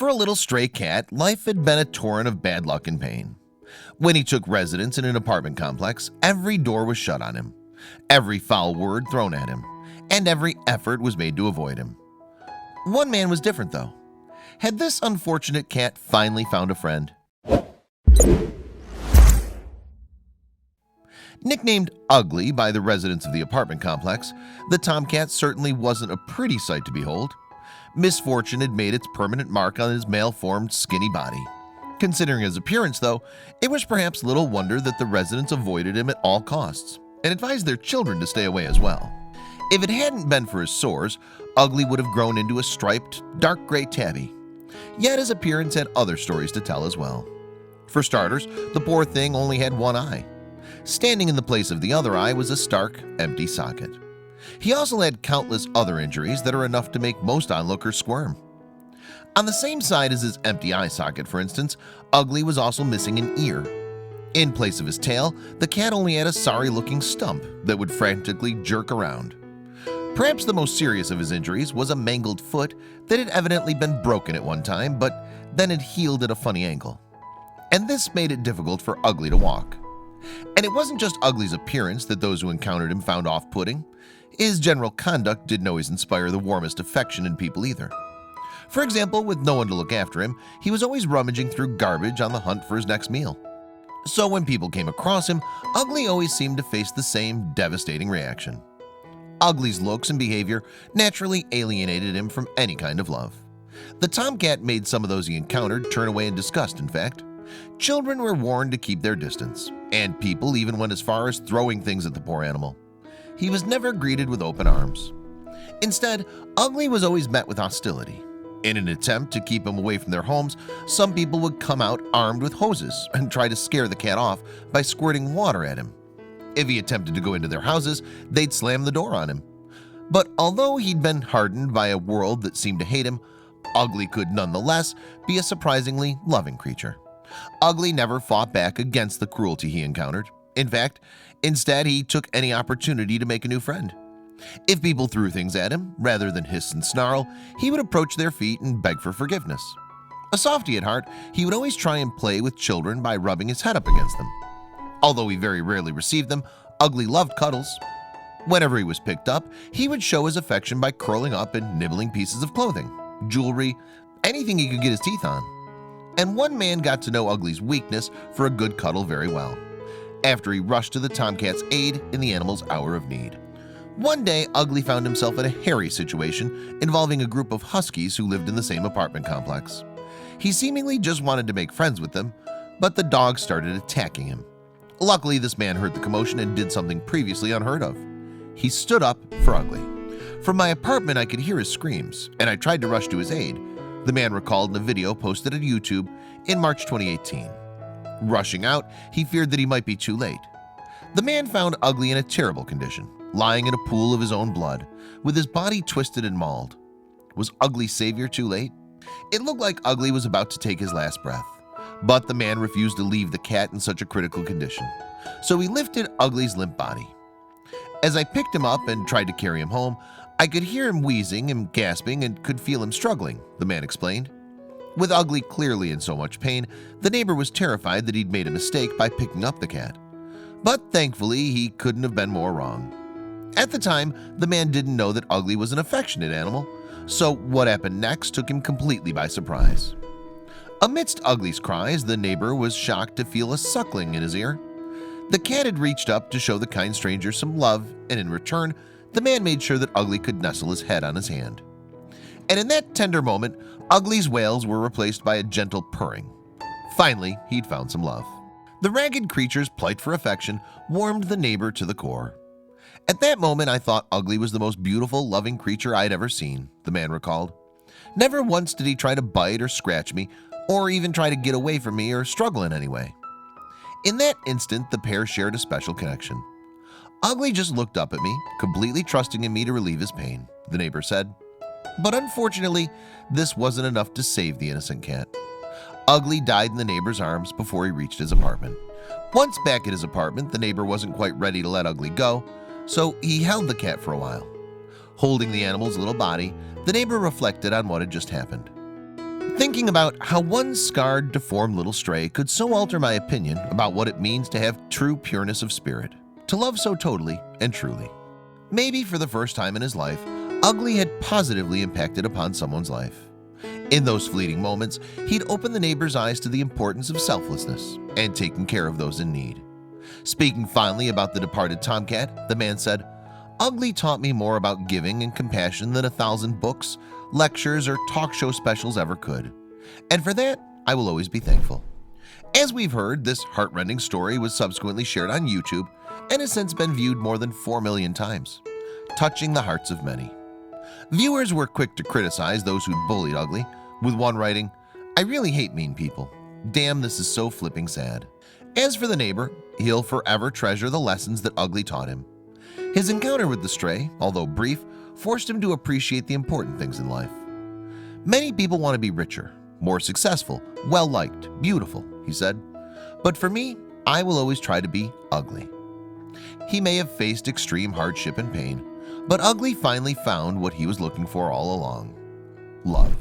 For a little stray cat, life had been a torrent of bad luck and pain. When he took residence in an apartment complex, every door was shut on him, every foul word thrown at him, and every effort was made to avoid him. One man was different, though. Had this unfortunate cat finally found a friend? Nicknamed Ugly by the residents of the apartment complex, the tomcat certainly wasn't a pretty sight to behold. Misfortune had made its permanent mark on his malformed, skinny body. Considering his appearance, though, it was perhaps little wonder that the residents avoided him at all costs and advised their children to stay away as well. If it hadn't been for his sores, Ugly would have grown into a striped, dark gray tabby. Yet his appearance had other stories to tell as well. For starters, the poor thing only had one eye. Standing in the place of the other eye was a stark, empty socket. He also had countless other injuries that are enough to make most onlookers squirm. On the same side as his empty eye socket, for instance, Ugly was also missing an ear. In place of his tail, the cat only had a sorry-looking stump that would frantically jerk around. Perhaps the most serious of his injuries was a mangled foot that had evidently been broken at one time, but then had healed at a funny angle. And this made it difficult for Ugly to walk. And it wasn't just Ugly's appearance that those who encountered him found off-putting. His general conduct didn't always inspire the warmest affection in people either. For example, with no one to look after him, he was always rummaging through garbage on the hunt for his next meal. So when people came across him, Ugly always seemed to face the same devastating reaction. Ugly's looks and behavior naturally alienated him from any kind of love. The tomcat made some of those he encountered turn away in disgust, in fact. Children were warned to keep their distance, and people even went as far as throwing things at the poor animal. He was never greeted with open arms. Instead, Ugly was always met with hostility. In an attempt to keep him away from their homes, some people would come out armed with hoses and try to scare the cat off by squirting water at him. If he attempted to go into their houses, they'd slam the door on him. But although he'd been hardened by a world that seemed to hate him, Ugly could nonetheless be a surprisingly loving creature. Ugly never fought back against the cruelty he encountered. In fact, instead he took any opportunity to make a new friend. If people threw things at him, rather than hiss and snarl, he would approach their feet and beg for forgiveness. A softy at heart, he would always try and play with children by rubbing his head up against them. Although he very rarely received them, Ugly loved cuddles. Whenever he was picked up, he would show his affection by curling up and nibbling pieces of clothing, jewelry, anything he could get his teeth on. And one man got to know Ugly's weakness for a good cuddle very well, after he rushed to the tomcat's aid in the animal's hour of need. One day, Ugly found himself in a hairy situation involving a group of huskies who lived in the same apartment complex. He seemingly just wanted to make friends with them, but the dogs started attacking him. Luckily, this man heard the commotion and did something previously unheard of. He stood up for Ugly. From my apartment, I could hear his screams, and I tried to rush to his aid, the man recalled in a video posted on YouTube in March 2018. Rushing out, he feared that he might be too late. The man found Ugly in a terrible condition, lying in a pool of his own blood, with his body twisted and mauled. Was Ugly's savior too late? It looked like Ugly was about to take his last breath, but the man refused to leave the cat in such a critical condition, so he lifted Ugly's limp body. As I picked him up and tried to carry him home, I could hear him wheezing and gasping and could feel him struggling, the man explained. With Ugly clearly in so much pain, the neighbor was terrified that he'd made a mistake by picking up the cat. But thankfully, he couldn't have been more wrong. At the time, the man didn't know that Ugly was an affectionate animal, so what happened next took him completely by surprise. Amidst Ugly's cries, the neighbor was shocked to feel a suckling in his ear. The cat had reached up to show the kind stranger some love, and in return, the man made sure that Ugly could nestle his head on his hand. And in that tender moment, Ugly's wails were replaced by a gentle purring. Finally, he'd found some love. The ragged creature's plight for affection warmed the neighbor to the core. At that moment, I thought Ugly was the most beautiful, loving creature I'd ever seen, the man recalled. Never once did he try to bite or scratch me, or even try to get away from me or struggle in any way. In that instant, the pair shared a special connection. Ugly just looked up at me, completely trusting in me to relieve his pain, the neighbor said. But unfortunately, this wasn't enough to save the innocent cat. Ugly died in the neighbor's arms before he reached his apartment. Once back at his apartment, the neighbor wasn't quite ready to let Ugly go, so he held the cat for a while. Holding the animal's little body, the neighbor reflected on what had just happened. Thinking about how one scarred, deformed little stray could so alter my opinion about what it means to have true pureness of spirit, to love so totally and truly. Maybe for the first time in his life, Ugly had positively impacted upon someone's life. In those fleeting moments, he'd opened the neighbor's eyes to the importance of selflessness and taking care of those in need. Speaking fondly about the departed tomcat, the man said, "Ugly taught me more about giving and compassion than 1,000 books, lectures, or talk show specials ever could. And for that, I will always be thankful." As we've heard, this heartrending story was subsequently shared on YouTube and has since been viewed more than 4 million times, touching the hearts of many. Viewers were quick to criticize those who bullied Ugly, with one writing, "I really hate mean people. Damn, this is so flipping sad." As for the neighbor, he'll forever treasure the lessons that Ugly taught him. His encounter with the stray, although brief, forced him to appreciate the important things in life. "Many people want to be richer, more successful, well-liked, beautiful," he said. "But for me, I will always try to be ugly." He may have faced extreme hardship and pain, but Ugly finally found what he was looking for all along: love.